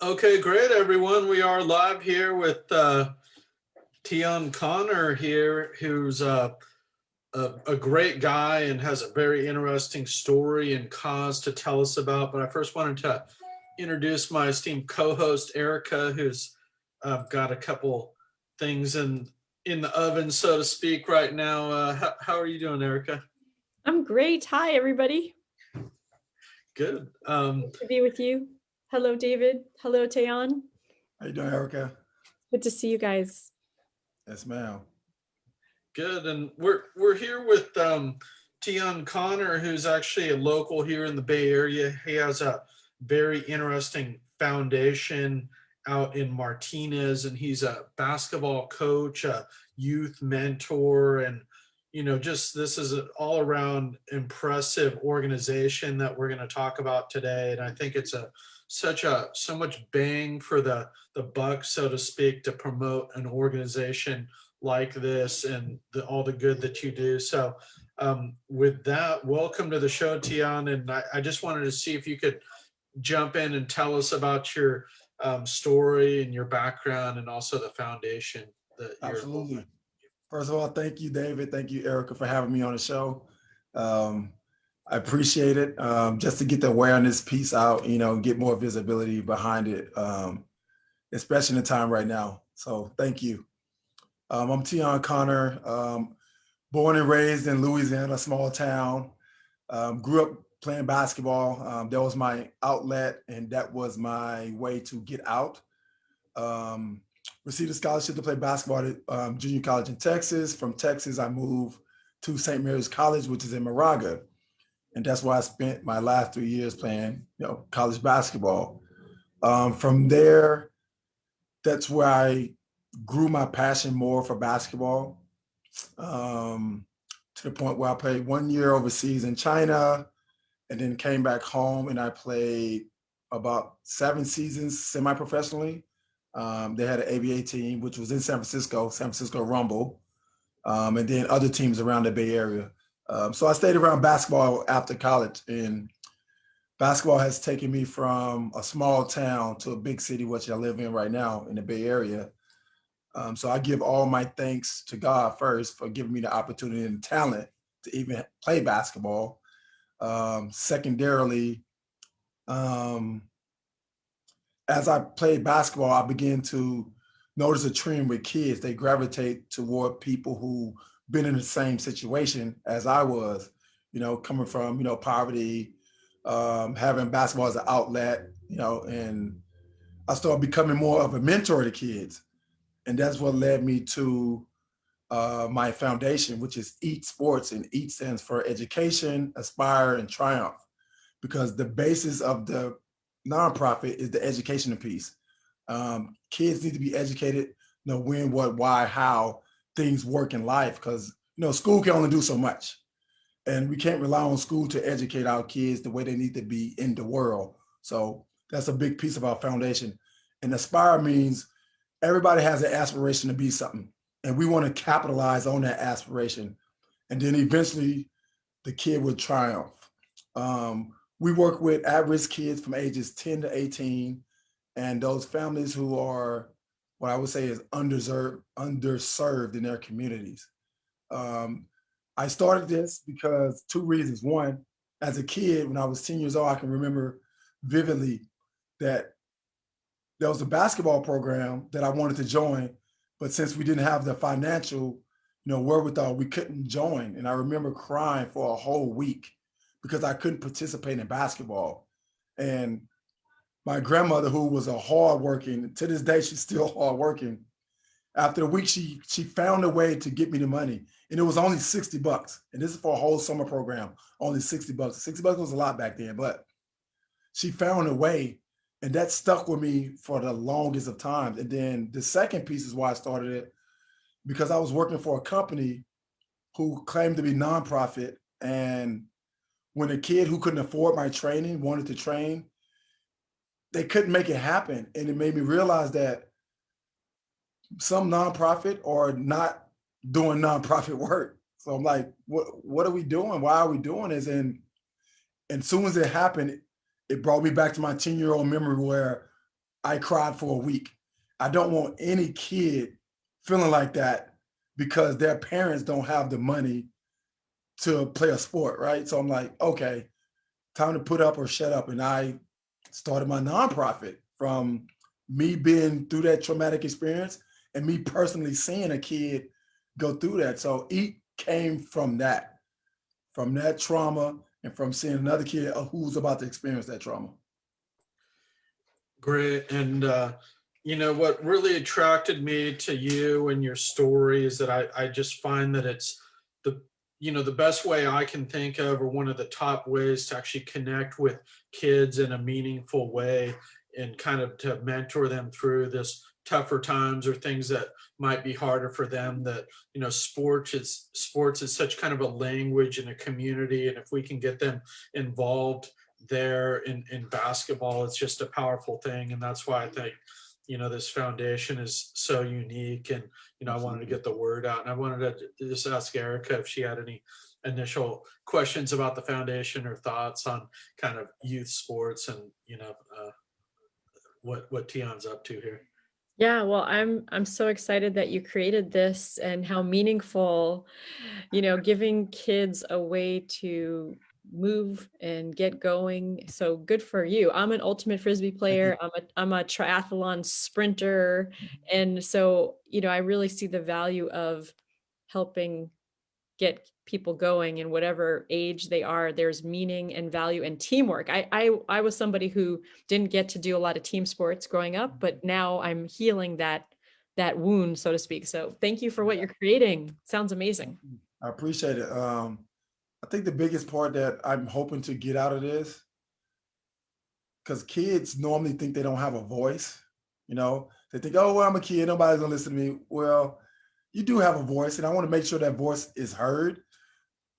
Okay, great, everyone. We are live here with Teohn Conner here, who's a great guy and has a very interesting story and cause to tell us about. But I first wanted to introduce my esteemed co-host Erika, who's got a couple things in the oven, so to speak, right now. How are you doing, Erika? I'm great. Hi, everybody. Good. Good to be with you. Hello, David. Hello, Teon. How you doing, Erica? Good to see you guys. Yes, ma'am. Good, and we're here with Teohn Conner, who's actually a local here in the Bay Area. He has a very interesting foundation out in Martinez, and he's a basketball coach, a youth mentor, and just this is an all-around impressive organization that we're going to talk about today. And I think it's so much bang for the buck, so to speak, to promote an organization like this and all the good that you do. So with that, welcome to the show, Teohn. And I just wanted to see if you could jump in and tell us about your story and your background and also the foundation that you're. Absolutely. First of all, thank you, David. Thank you, Erica, for having me on the show. I appreciate it. Just to get the awareness piece out, get more visibility behind it, especially in the time right now. So thank you. I'm Teohn Conner, born and raised in Louisiana, a small town. Grew up playing basketball. That was my outlet, and that was my way to get out. Received a scholarship to play basketball at junior college in Texas. From Texas, I moved to St. Mary's College, which is in Moraga. And that's where I spent my last 3 years playing, college basketball. From there, that's where I grew my passion more for basketball, to the point where I played 1 year overseas in China and then came back home and I played about 7 seasons semi-professionally. They had an ABA team, which was in San Francisco Rumble, and then other teams around the Bay Area. So I stayed around basketball after college, and basketball has taken me from a small town to a big city, which I live in right now in the Bay Area. So I give all my thanks to God first for giving me the opportunity and talent to even play basketball. Secondarily, as I played basketball, I began to notice a trend with kids. They gravitate toward people who been in the same situation as I was, coming from, poverty, having basketball as an outlet, and I started becoming more of a mentor to kids. And that's what led me to my foundation, which is EAT Sports, and EAT stands for Education, Aspire, and Triumph, because the basis of the nonprofit is the educational piece. Kids need to be educated, when, what, why, how things work in life, because school can only do so much, and we can't rely on school to educate our kids the way they need to be in the world. So that's a big piece of our foundation. And Aspire means everybody has an aspiration to be something, and we want to capitalize on that aspiration, and then eventually the kid would triumph. We work with at-risk kids from ages 10 to 18, and those families who are what I would say is underserved in their communities. I started this because 2 reasons. One, as a kid, when I was 10 years old, I can remember vividly that there was a basketball program that I wanted to join, but since we didn't have the financial, wherewithal, we couldn't join. And I remember crying for a whole week because I couldn't participate in basketball. And my grandmother, who was a hardworking, to this day, she's still hardworking. After a week, she found a way to get me the money, and it was only $60. And this is for a whole summer program, only $60. $60 was a lot back then, but she found a way, and that stuck with me for the longest of times. And then the second piece is why I started it, because I was working for a company who claimed to be nonprofit, and when a kid who couldn't afford my training wanted to train, they couldn't make it happen. And it made me realize that some nonprofit are not doing nonprofit work. So I'm like, what are we doing? Why are we doing this? And as soon as it happened, it brought me back to my 10-year-old memory where I cried for a week. I don't want any kid feeling like that because their parents don't have the money to play a sport, right? So I'm like, okay, time to put up or shut up. And I started my nonprofit from me being through that traumatic experience and me personally seeing a kid go through that. So it came from that trauma and from seeing another kid who's about to experience that trauma. Great. And, you know, what really attracted me to you and your story is that I just find that it's the, you know, the best way I can think of, or one of the top ways to actually connect with kids in a meaningful way and kind of to mentor them through this tougher times or things that might be harder for them. That, you know, sports is such kind of a language in a community. And if we can get them involved there in basketball, it's just a powerful thing. And that's why I think, you know, this foundation is so unique. And, you know, I wanted to get the word out, and I wanted to just ask Erika if she had any initial questions about the foundation or thoughts on kind of youth sports and, you know, what Teon's up to here. Yeah, well, I'm so excited that you created this and how meaningful, giving kids a way to move and get going. So good for you. I'm an ultimate frisbee player. I'm a triathlon sprinter. And so, I really see the value of helping get people going in whatever age they are. There's meaning and value and teamwork. I was somebody who didn't get to do a lot of team sports growing up, but now I'm healing that wound, so to speak. So thank you for what you're creating. Sounds amazing. I appreciate it. I think the biggest part that I'm hoping to get out of this, because kids normally think they don't have a voice, they think, oh, well, I'm a kid, nobody's gonna listen to me. Well, you do have a voice, and I want to make sure that voice is heard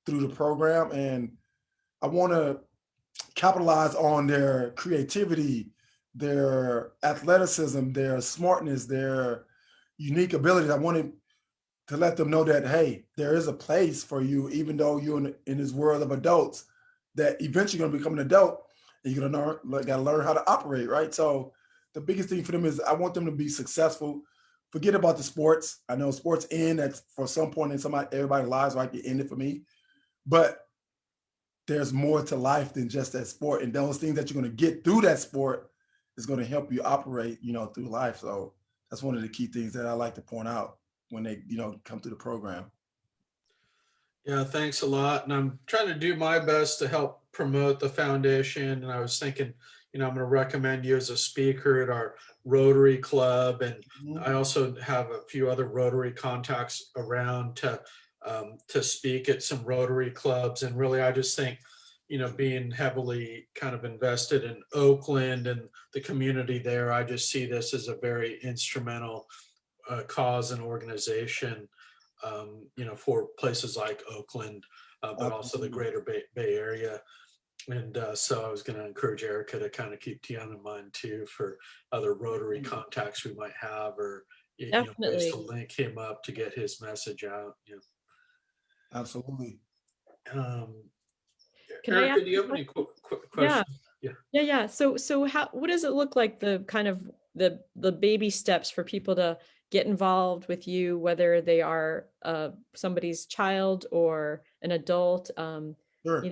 through the program. And I want to capitalize on their creativity, their athleticism, their smartness, their unique abilities. I wanted to let them know that, hey, there is a place for you, even though you're in this world of adults, that eventually you're going to become an adult and you're going to got to learn how to operate, right? So the biggest thing for them is I want them to be successful. Forget about the sports. I know sports end at for some point in everybody's lives, like it ended for me, but there's more to life than just that sport. And those things that you're going to get through that sport is going to help you operate, through life. So that's one of the key things that I like to point out when they, come through the program. Yeah, thanks a lot. And I'm trying to do my best to help promote the foundation. And I was thinking, I'm going to recommend you as a speaker at our Rotary Club. And I also have a few other Rotary contacts around to speak at some Rotary clubs. And really, I just think, being heavily kind of invested in Oakland and the community there, I just see this as a very instrumental cause and organization, for places like Oakland, but also the greater Bay Area. And so I was going to encourage Erika to kind of keep Teohn in mind too for other Rotary contacts we might have, or ways to link him up to get his message out. Absolutely. Erika, do you have any questions? Yeah. So what does it look like, the kind of the baby steps for people to get involved with you, whether they are somebody's child or an adult? Sure.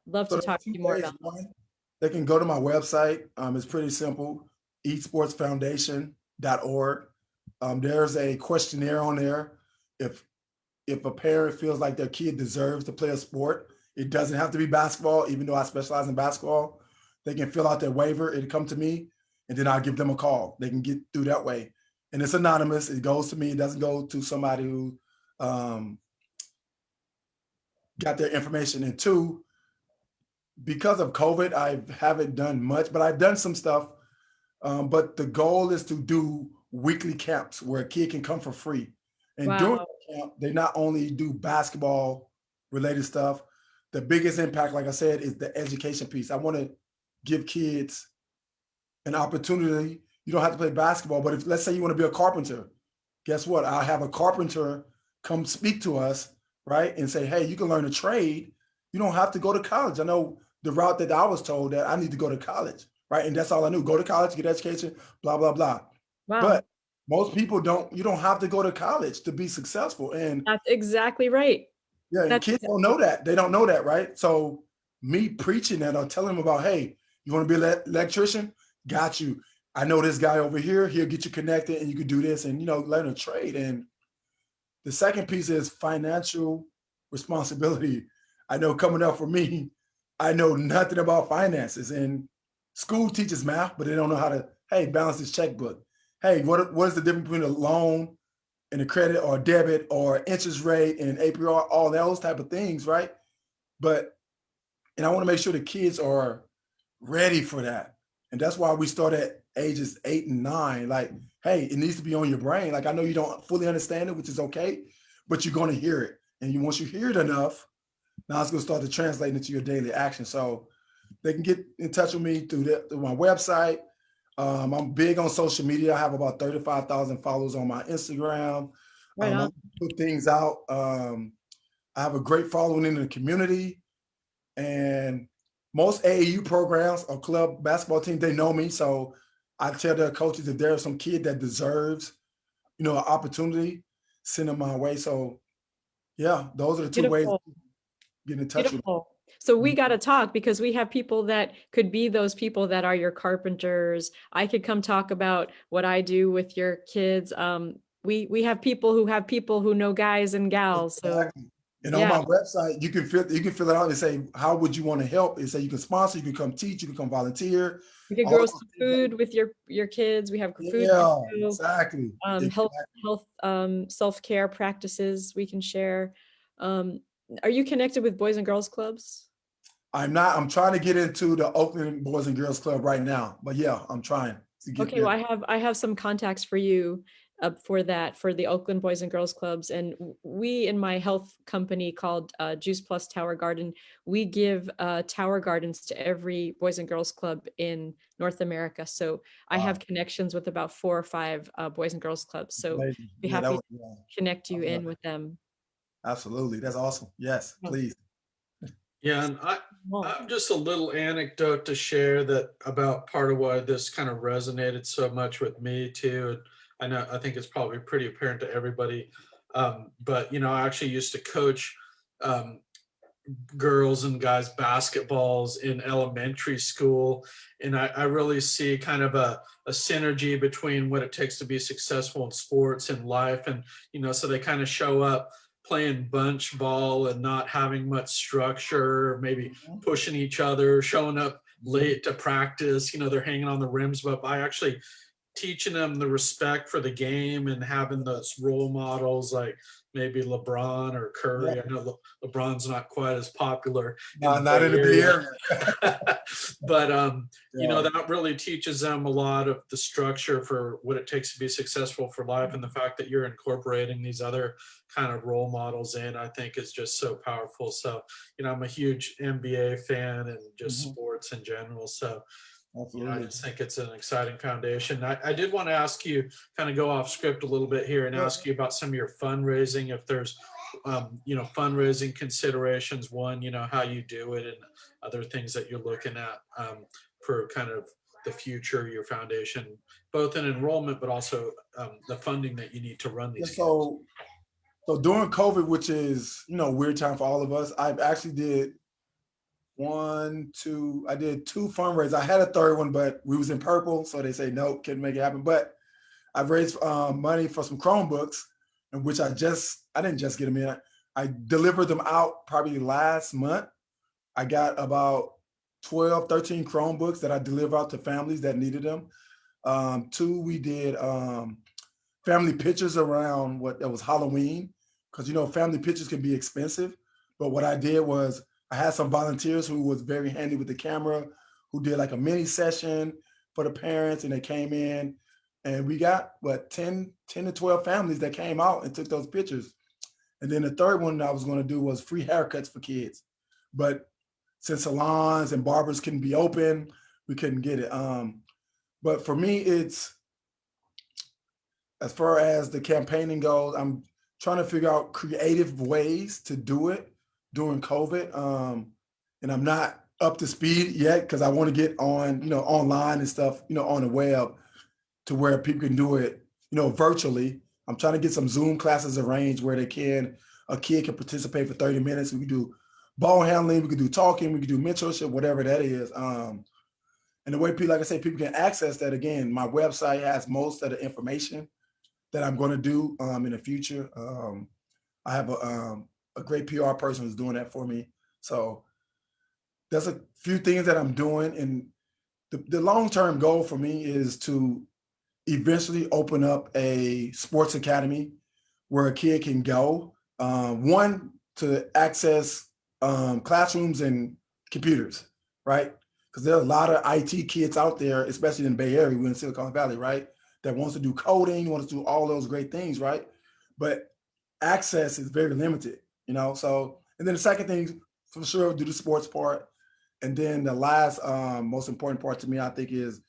Love to talk to you more about that. They can go to my website. It's pretty simple, esportsfoundation.org. There's a questionnaire on there. If a parent feels like their kid deserves to play a sport, it doesn't have to be basketball, even though I specialize in basketball. They can fill out their waiver. It'll come to me, and then I'll give them a call. They can get through that way. And it's anonymous. It goes to me. It doesn't go to somebody who got their information. And two, because of COVID, I haven't done much, but I've done some stuff. But the goal is to do weekly camps where a kid can come for free. And during the camp, they not only do basketball related stuff, the biggest impact, like I said, is the education piece. I want to give kids an opportunity. You don't have to play basketball, but if, let's say you want to be a carpenter, guess what? I'll have a carpenter come speak to us, right? And say, hey, you can learn a trade. You don't have to go to college. I know the route that I was told that I need to go to college, right? And that's all I knew. Go to college, get education, blah, blah, blah. Wow. But most people you don't have to go to college to be successful. And That's exactly right. yeah, and That's kids don't know that. They don't know that, right? So me preaching that or telling them about, hey, you want to be an electrician? Got you. I know this guy over here. He'll get you connected and you can do this and, you know, learn a trade. And the second piece is financial responsibility. I know coming up for me, I know nothing about finances, and school teaches math, but they don't know how to, hey, balance this checkbook. Hey, what is the difference between a loan and a credit or debit or interest rate and APR, all those type of things, right? But, and I want to make sure the kids are ready for that. And that's why we start at ages 8 and 9. Like, hey, it needs to be on your brain. Like, I know you don't fully understand it, which is okay, but you're going to hear it. And once you hear it enough, now it's going to start to translate into your daily action. So they can get in touch with me through my website. I'm big on social media. I have about 35,000 followers on my Instagram. right I on. put things out. I have a great following in the community, and most AAU programs or club basketball teams, they know me. So I tell their coaches if there's some kid that deserves, you know, an opportunity, send them my way. So yeah, those are the two ways Beautiful. get in touch with me. Beautiful. So we Mhm. got to talk, because we have people that could be those people that are your carpenters. I could come talk about what I do with your kids. We have people who know guys and gals. So Exactly. And on yeah, my website, you can fill it out and say, how would you want to help? And say you can sponsor, you can come teach, you can come volunteer. we could All grow those some things. food with your kids. We have food to Yeah, go. exactly. Health Exactly. self-care practices we can share. Um, are you connected with Boys and Girls Clubs? I'm not, I'm trying to get into the Oakland Boys and Girls Club right now. But yeah, I'm trying to get Okay, there. well, I have some contacts for you for that, for the Oakland Boys and Girls Clubs. And we, in my health company called Juice Plus Tower Garden, we give tower gardens to every Boys and Girls Club in North America. So I Wow. have connections with about 4 or 5 Boys and Girls Clubs. So Amazing. be Yeah, that happy was, to yeah, connect I you love in it. with them. Absolutely. That's awesome. Yes, Oh, please. Yeah, and well, I'm just a little anecdote to share that about part of why this kind of resonated so much with me too. And I think it's probably pretty apparent to everybody. But you know, I actually used to coach um, girls and guys basketballs in elementary school, and I really see kind of a synergy between what it takes to be successful in sports and life. And you know, so they kind of show up playing bunch ball and not having much structure, maybe Mhm. pushing each other, showing up Mhm. late to practice. You know, they're hanging on the rims, but by actually teaching them the respect for the game and having those role models like maybe LeBron or Yeah. Curry. I know LeBron's not quite as popular in No, the not in Bay the Bay Area, Area. but you know, Yeah. that really teaches them a lot of the structure for what it takes to be successful for life, and the fact that you're incorporating these other kind of role models in, I think, is just so powerful. So you know, I'm a huge NBA fan and just Mhm. sports in general. So you know, I Absolutely. just think it's an exciting foundation. I did want to ask you, kind of go off script a little bit here and Yeah. ask you about some of your fundraising. If there's, you know, fundraising considerations, one, you know, how you do it, and other things that you're looking at for kind of the future, your foundation, both in enrollment, but also the funding that you need to run Yeah, these camps. so during COVID, which is, you know, weird time for all of us, I've actually did I did 2 fundraisers. I had a third one, but we was in purple, so they say nope, couldn't make it happen. But I've raised money for some Chromebooks, in which I didn't just get them in. I delivered them out probably last month. I got about 12, 13 Chromebooks that I deliver out to families that needed them. 2, we did family pictures around what that was Halloween, because you know family pictures can be expensive. But what I did was I had some volunteers who was very handy with the camera, who did like a mini session for the parents, and they came in, and we got what 10 to 12 families that came out and took those pictures. And then the third one I was going to do was free haircuts for kids, but since salons and barbers couldn't be open, we couldn't get it. But for me, it's as far as the campaigning goes, I'm trying to figure out creative ways to do it during COVID. And up to speed yet because I want to get on, online and stuff, on the web to where people can do it, virtually. I'm trying to get some Zoom classes arranged where a kid can participate for 30 minutes. We can do ball handling, we can do talking, we can do mentorship, whatever that is. And the way people, like I say, people can access that, again, my website has most of the information that I'm going to do in the future. I have a great PR person who's doing that for me. So there's a few things that I'm doing. And the long-term goal for me is to eventually open up a sports academy where a kid can go, one, to access classrooms and computers, right? Because there are a lot of IT kids out there, especially in the Bay Area, we're in Silicon Valley, right? That wants to do coding, wants to do all those great things, right? But access is very limited, So, and then the second thing, for sure, do the sports part. And then the last, most important part to me, I think, is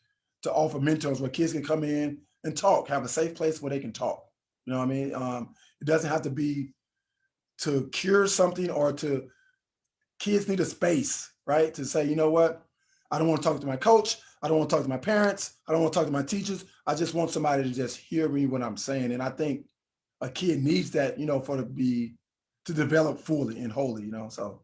to offer mentors where kids can come in and talk, have a safe place where they can talk. You know what I mean? It doesn't have to be to cure something or to, kids need a space, right? To say, you know what? I don't want to talk to my coach. I don't want to talk to my parents. I don't want to talk to my teachers. I just want somebody to just hear me when I'm saying. And I think a kid needs that, to develop fully and wholly, So,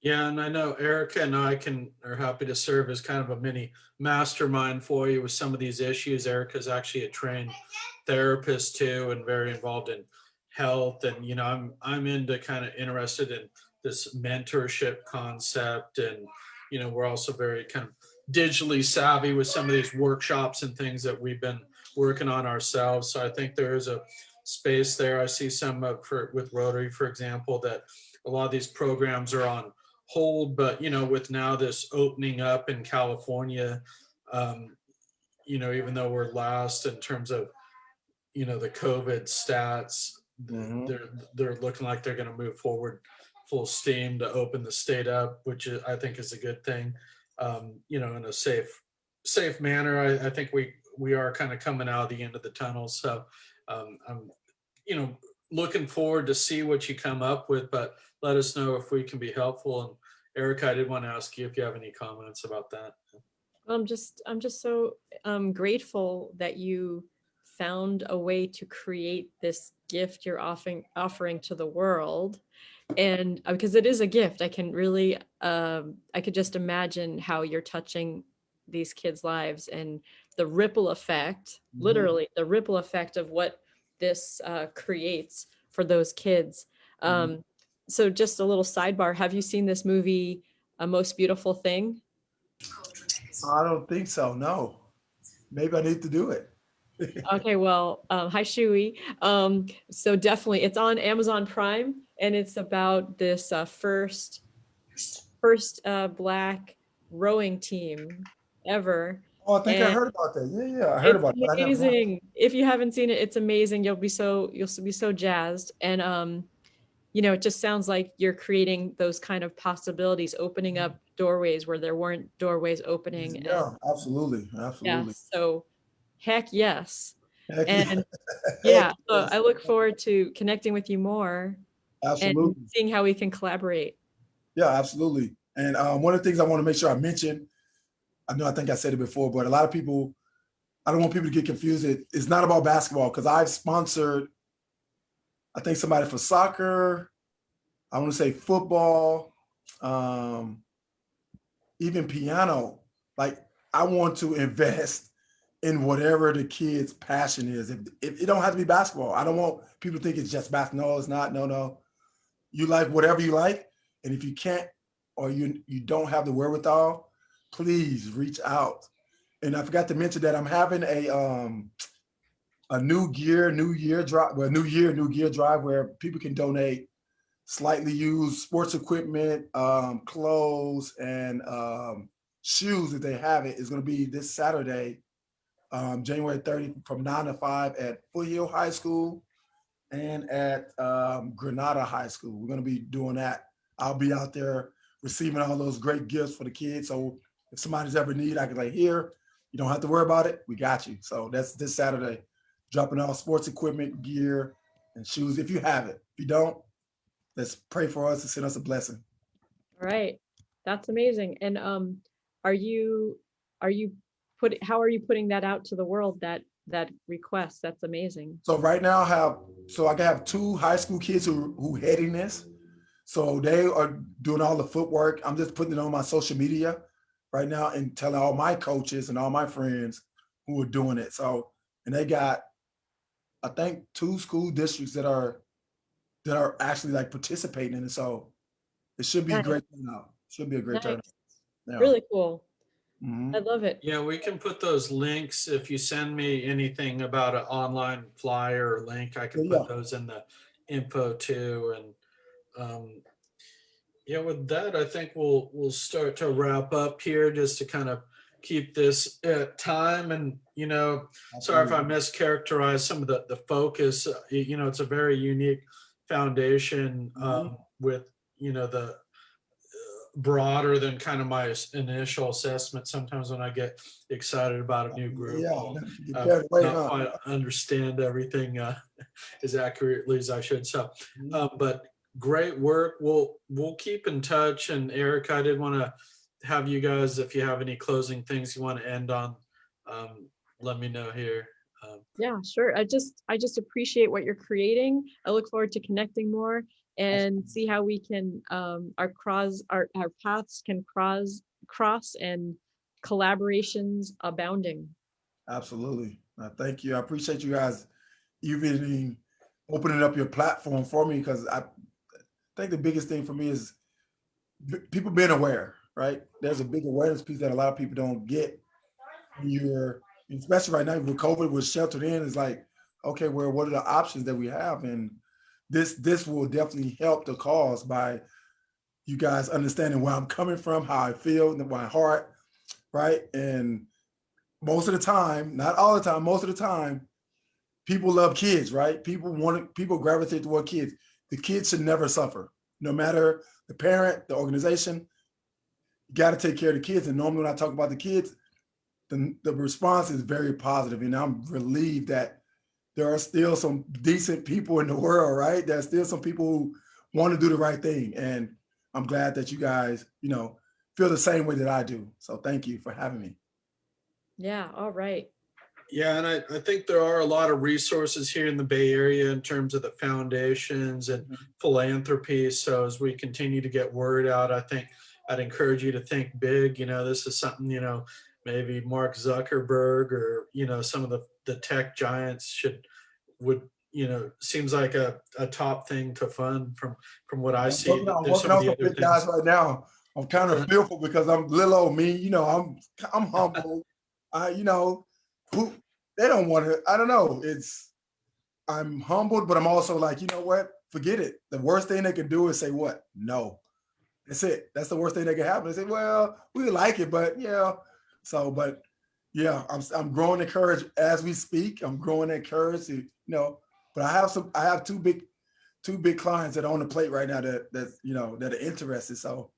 Yeah, and I know Erica and I are happy to serve as kind of a mini mastermind for you with some of these issues. Erica's actually a trained therapist too, and very involved in health. And I'm into kind of interested in this mentorship concept, and we're also very kind of digitally savvy with some of these workshops and things that we've been working on ourselves. So I think there is a space there. I see some with Rotary, for example, that a lot of these programs are on hold, but with now this opening up in California, even though we're last in terms of the COVID stats, they're looking like they're going to move forward full steam to open the state up, which I think is a good thing. In a safe manner. I think we are kind of coming out of the end of the tunnel. So I'm looking forward to see what you come up with, but let us know if we can be helpful. And Erica, I did want to ask you if you have any comments about that. I'm just so grateful that you found a way to create this gift you're offering to the world. And because it is a gift, I can really, I could just imagine how you're touching these kids' lives and the ripple effect, literally the ripple effect of what this creates for those kids. So just a little sidebar, have you seen this movie, A Most Beautiful Thing? I don't think so. No, maybe I need to do it. Okay, well, hi Shui. So definitely, it's on Amazon Prime, and it's about this first Black rowing team ever. Oh, I think I And heard about that. Yeah, I heard it's about it, but I never watched it. amazing. If you haven't seen it, it's amazing. You'll be so jazzed. And it just sounds like you're creating those kind of possibilities, opening up doorways where there weren't doorways opening. And Yeah, absolutely, yeah, absolutely. so heck yes. Heck yeah, And heck yeah, so yes, I look forward to connecting with you more and absolutely. seeing how we can collaborate. Yeah, absolutely. And one of the things I want to make sure I mention, I think I said it before, but a lot of people, I don't want people to get confused. It's not about basketball because I've sponsored, I think, somebody for soccer. I want to say football, even piano. Like, I want to invest in whatever the kid's passion is. If it don't have to be basketball, I don't want people to think it's just basketball. No, it's not. No. You like whatever you like. And if you can't, or you don't have the wherewithal, please reach out. And I forgot to mention that I'm having a new year drive, new gear drive where people can donate slightly used sports equipment, clothes, and shoes if they have it. It's going to be this Saturday, January 30th, from 9 to 5 at Foothill High School and at Granada High School. We're going to be doing that. I'll be out there receiving all those great gifts for the kids. So if somebody's ever need, I can here, you don't have to worry about it. We got you. So that's this Saturday, dropping off sports equipment, gear, and shoes if you have it. If you don't, let's pray for us and send us a blessing. All right. That's amazing. And are you how are you putting that out to the world, that request? That's amazing. So right now I have 2 high school kids who heading this. So they are doing all the footwork. I'm just putting it on my social media right now and telling all my coaches and all my friends who are doing it. So, and they got, I think, 2 school districts that are actually like participating in it. So it should be a Nice. great turnout. Should be a great turnout. Nice. Yeah. Really cool. Mhm. I love it. Yeah, we can put those links. If you send me anything about an online flyer or link, I can Yeah. put those in the info too. And yeah, with that, I think we'll start to wrap up here just to kind of keep this at time. And sorry if I mischaracterized some of the focus. It's a very unique foundation with the broader than kind of my initial assessment. Sometimes when I get excited about a new group, Yeah. I'll Get carried away, not huh? quite understand everything as accurately as I should. So, but great work. We'll keep in touch. And Eric, I did want to have you guys, if you have any closing things you want to end on, let me know here. Yeah, sure. I just appreciate what you're creating. I look forward to connecting more and see how we can our paths can cross and collaborations abounding. Absolutely. Thank you. I appreciate you guys even opening up your platform for me, because I think the biggest thing for me is people being aware, right? There's a big awareness piece that a lot of people don't get when you're, especially right now with COVID, we're sheltered in. It's like, okay, well, what are the options that we have? And this will definitely help the cause by you guys understanding where I'm coming from, how I feel, my heart, right? And most of the time, not all the time, most of the time, people love kids, right? People gravitate toward kids. The kids should never suffer, no matter the parent, the organization. You got to take care of the kids. And normally when I talk about the kids, the response is very positive. And I'm relieved that there are still some decent people in the world, right? There's still some people who want to do the right thing. And I'm glad that you guys, feel the same way that I do. So thank you for having me. Yeah, all right. Yeah, and I think there are a lot of resources here in the Bay Area in terms of the foundations and philanthropy. So as we continue to get word out, I think I'd encourage you to think big. This is something, maybe Mark Zuckerberg or, some of the tech giants would, seems like a top thing to fund from what I see. I'm There's working some of on the some other big guys things. right now. I'm kind of fearful because I'm little old me. I'm humble. Who they don't want to. I don't know. I'm humbled, but I'm also like, you know what? Forget it. The worst thing they can do is say what? No. That's it. That's the worst thing that can happen. They say, well, we like it, but yeah. So, but yeah, I'm growing the courage as we speak. I'm growing that courage to, but I have two big clients that are on the plate right now that are interested. So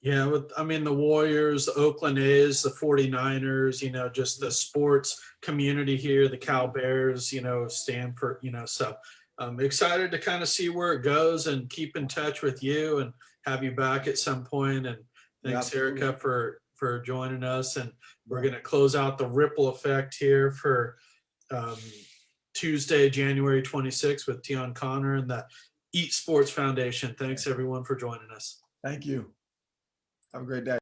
Yeah, the Warriors, the Oakland A's, the 49ers, just the sports community here, the Cal Bears, Stanford, so I'm excited to kind of see where it goes and keep in touch with you and have you back at some point. And thanks, absolutely. Erica, for joining us. And we're going to close out the ripple effect here for Tuesday, January 26th with Teohn Conner and the Eat Sports Foundation. Thanks, everyone, for joining us. Thank you. Have a great day.